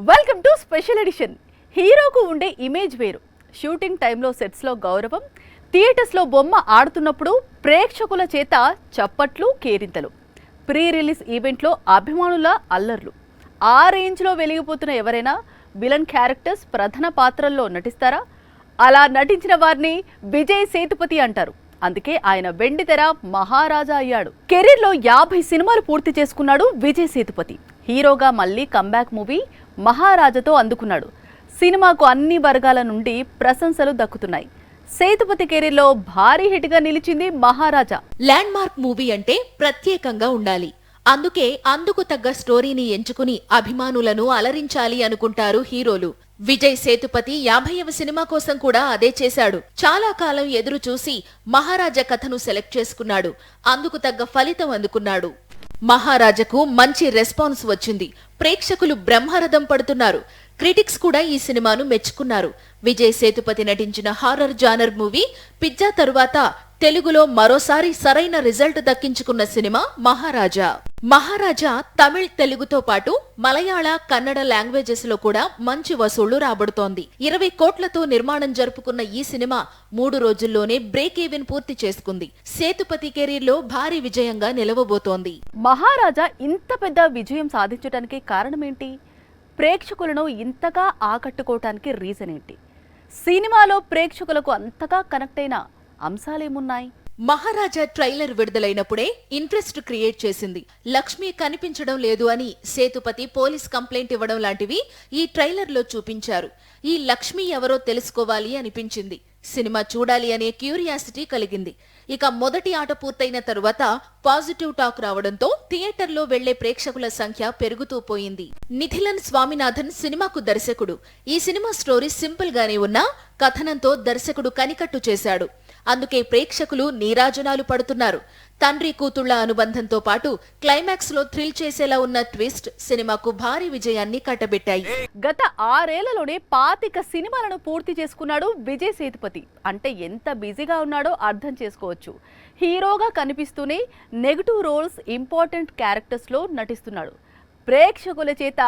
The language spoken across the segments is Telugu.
Welcome to special edition. హీరోకు ఉండే ఇమేజ్ వేరు. షూటింగ్ టైంలో సెట్స్లో గౌరవం, థియేటర్స్లో బొమ్మ ఆడుతున్నప్పుడు ప్రేక్షకుల చేత చప్పట్లు, కేరింతలు, ప్రీ రిలీజ్ ఈవెంట్లో అభిమానుల అల్లర్లు. ఆ రేంజ్లో వెలిగిపోతున్న ఎవరైనా విలన్ క్యారెక్టర్స్ ప్రధాన పాత్రల్లో నటిస్తారా? అలా నటించిన వారిని విజయ్ సేతుపతి అంటారు. అందుకే ఆయన వెండితెర మహారాజా అయ్యాడు. కెరీర్లో 50 సినిమాలు పూర్తి చేసుకున్నాడు విజయ్ సేతుపతి. హీరోగా మళ్ళీ కంబ్యాక్ మూవీ మహారాజాతో అందుకున్నాడు. సినిమాకు అన్ని వర్గాల నుండి ప్రశంసలు దక్కుతున్నాయి. సేతుపతి కెరీర్లో భారీ హిట్గా నిలిచింది మహారాజా. ల్యాండ్ మార్క్ మూవీ అంటే ప్రత్యేకంగా ఉండాలి. అందుకే అందుకు తగ్గ స్టోరీని ఎంచుకుని అభిమానులను అలరించాలి అనుకుంటారు హీరోలు. విజయ్ సేతుపతి 50వ సినిమా కోసం కూడా అదే చేశాడు. చాలా కాలం ఎదురు చూసి మహారాజా కథను సెలెక్ట్ చేసుకున్నాడు. అందుకు తగ్గ ఫలితం అందుకున్నాడు. మహారాజాకు మంచి రెస్పాన్స్ వచ్చింది. ప్రేక్షకులు బ్రహ్మరథం పడుతున్నారు. క్రిటిక్స్ కూడా ఈ సినిమాను మెచ్చుకున్నారు. విజయ్ సేతుపతి నటించిన హారర్ జానర్ మూవీ పిజ్జా తరువాత తెలుగులో మరోసారి సరైన రిజల్ట్ దక్కించుకున్న సినిమా మహారాజా. మహారాజా తమిళ్, తెలుగుతో పాటు మలయాళ, కన్నడ లాంగ్వేజెస్ లో కూడా మంచి వసూళ్లు రాబడుతోంది. 20 కోట్లతో నిర్మాణం జరుపుకున్న ఈ సినిమా 3 రోజుల్లోనే బ్రేక్ ఈవెన్ పూర్తి చేసుకుంది. సేతుపతి కెరీర్లో భారీ విజయంగా నిలవబోతోంది. మహారాజా ఇంత పెద్ద విజయం సాధించడానికి కారణమేంటి? ప్రేక్షకులను ఇంతగా ఆకట్టుకోవటానికి రీజన్ ఏంటి? సినిమాలో ప్రేక్షకులకు అంతగా కనెక్ట్ అయిన అంశాలేమున్నాయి? మహారాజా ట్రైలర్ విడుదలైనప్పుడే ఇంట్రెస్ట్ క్రియేట్ చేసింది. లక్ష్మి కనిపించడం లేదు అని సేతుపతి పోలీస్ కంప్లైంట్ ఇవ్వడం లాంటివి ఈ ట్రైలర్లో చూపించారు. ఈ లక్ష్మి ఎవరో తెలుసుకోవాలి అనిపించింది. సినిమా చూడాలి అనే క్యూరియాసిటీ కలిగింది. ఇక మొదటి ఆట పూర్తయిన తరువాత పాజిటివ్ టాక్ రావడంతో థియేటర్లో వెళ్లే ప్రేక్షకుల సంఖ్య పెరుగుతూ పోయింది. నిథిలన్ స్వామినాథన్ సినిమాకు దర్శకుడు. ఈ సినిమా స్టోరీ సింపుల్ గానే ఉన్నా కథనంతో దర్శకుడు కనికట్టు చేశాడు. అందుకే ప్రేక్షకులు నీరాజనాలు పడుతున్నారు. తండ్రి కూతుళ్ల అనుబంధంతో పాటు క్లైమాక్స్ లో థ్రిల్ చేసేలా ఉన్న ట్విస్ట్ సినిమాకు భారీ విజయాన్ని కట్టబెట్టాయి. గత 6 ఏళ్లలోనే 25 సినిమాలను పూర్తి చేసుకున్నాడు విజయ్ సేతుపతి. అంటే ఎంత బిజీగా ఉన్నాడో అర్థం చేసుకోవచ్చు. హీరోగా కనిపిస్తూనే నెగటివ్ రోల్స్, ఇంపార్టెంట్ క్యారెక్టర్స్ లో నటిస్తున్నాడు. ప్రేక్షకుల చేత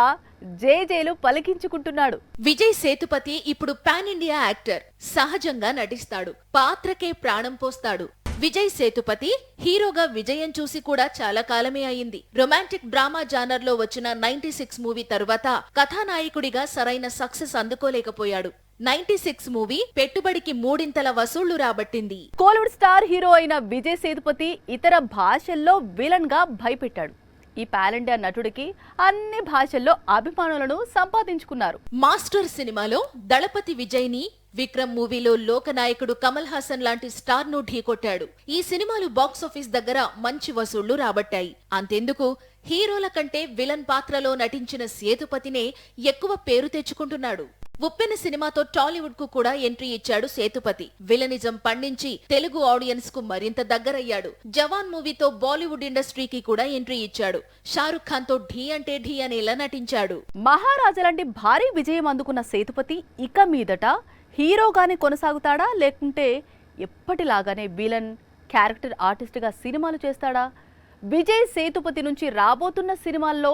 జేజేలు పలికించుకుంటున్నాడు. విజయ్ సేతుపతి ఇప్పుడు పాన్ ఇండియా యాక్టర్. సహజంగా నటిస్తాడు, పాత్రకే ప్రాణం పోస్తాడు. విజయ్ సేతుపతి హీరోగా విజయం చూసి కూడా చాలా కాలమే అయింది. రొమాంటిక్ డ్రామా జానర్ లో వచ్చిన 96 మూవీ తరువాత కథానాయకుడిగా సరైన సక్సెస్ అందుకోలేకపోయాడు. 96 మూవీ పెట్టుబడికి 3 వసూళ్లు రాబట్టింది. కోలీవుడ్ స్టార్ హీరో అయిన విజయ్ సేతుపతి ఇతర భాషల్లో విలన్ గా భయపెట్టాడు. ఈ పాన్ ఇండియా నటుడికి అన్ని భాషల్లో అభిమానులను సంపాదించుకున్నారు. మాస్టర్ సినిమాలో దళపతి విజయ్ ని, విక్రమ్ మూవీలో లోకనాయకుడు కమల్ హాసన్ లాంటి స్టార్ ను ఢీకొట్టాడు. ఈ సినిమాలు బాక్సాఫీస్ దగ్గర మంచి వసూళ్లు రాబట్టాయి. అంతెందుకు, హీరోల కంటే విలన్ పాత్రలో నటించిన సేతుపతినే ఎక్కువ పేరు తెచ్చుకుంటున్నాడు. ఉప్పెన సినిమాతో టాలీవుడ్ కు కూడా ఎంట్రీ ఇచ్చాడు సేతుపతి. విలనిజం పండించి తెలుగు ఆడియన్స్ కు మరింత దగ్గరయ్యాడు. జవాన్ మూవీతో బాలీవుడ్ ఇండస్ట్రీకి కూడా ఎంట్రీ ఇచ్చాడు. షారుఖ్ ఖాన్ తో ఢీ అంటే ఢీ అనేలా నటించాడు. మహారాజా లాంటి భారీ విజయం అందుకున్న సేతుపతి ఇక మీదట హీరోగానే కొనసాగుతాడా, లేకుంటే ఎప్పటిలాగానే విలన్ క్యారెక్టర్ ఆర్టిస్ట్ గా సినిమాలు చేస్తాడా? విజయ్ సేతుపతి నుంచి రాబోతున్న సినిమాల్లో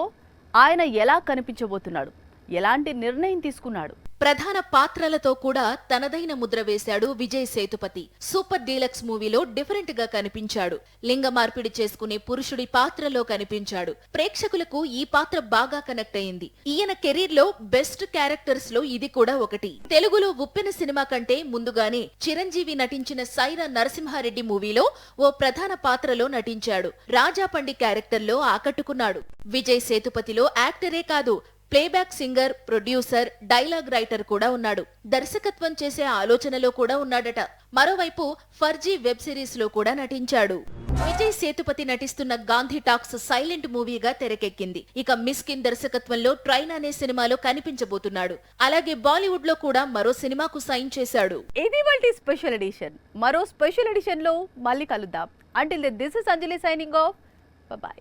ఆయన ఎలా కనిపించబోతున్నాడు? ఎలాంటి నిర్ణయం తీసుకున్నాడు? ప్రధాన పాత్రలతో కూడా తనదైన ముద్ర వేశాడు విజయ్ సేతుపతి. సూపర్ డీలక్స్ మూవీలో డిఫరెంట్ గా కనిపించాడు. లింగ మార్పిడి చేసుకునే పురుషుడి పాత్రలో కనిపించాడు. ప్రేక్షకులకు ఈ పాత్ర బాగా కనెక్ట్ అయింది. ఈయన కెరీర్ లో బెస్ట్ క్యారెక్టర్స్ లో ఇది కూడా ఒకటి. తెలుగులో ఉప్పెన సినిమా కంటే ముందుగానే చిరంజీవి నటించిన సైరా నరసింహారెడ్డి మూవీలో ఓ ప్రధాన పాత్రలో నటించాడు. రాజాపండి క్యారెక్టర్ లో ఆకట్టుకున్నాడు. విజయ్ సేతుపతిలో యాక్టరే కాదు, playback singer, producer, dialogue writer కూడా ఉన్నాడు. దర్శకత్వం చేసే ఆలోచనలో కూడా ఉన్నాడట. మరోవైపు ఫర్జీ వెబ్ సిరీస్ లో కూడా నటించాడు. విజయ్ సేతుపతి నటిస్తున్న గాంధీ టాక్స్ సైలెంట్ మూవీగా తెరకెక్కింది. ఇక మిస్కిన్ దర్శకత్వంలో ట్రైన్ అనే సినిమాలో కనిపించబోతున్నాడు. అలాగే బాలీవుడ్ లో కూడా మరో సినిమాకు సైన్ చేశాడు. ఇది వాల్టి స్పెషల్ ఎడిషన్. మరో స్పెషల్ ఎడిషన్ లో మళ్ళీ కలుద్దాం. Until then this is Anjali signing off. By.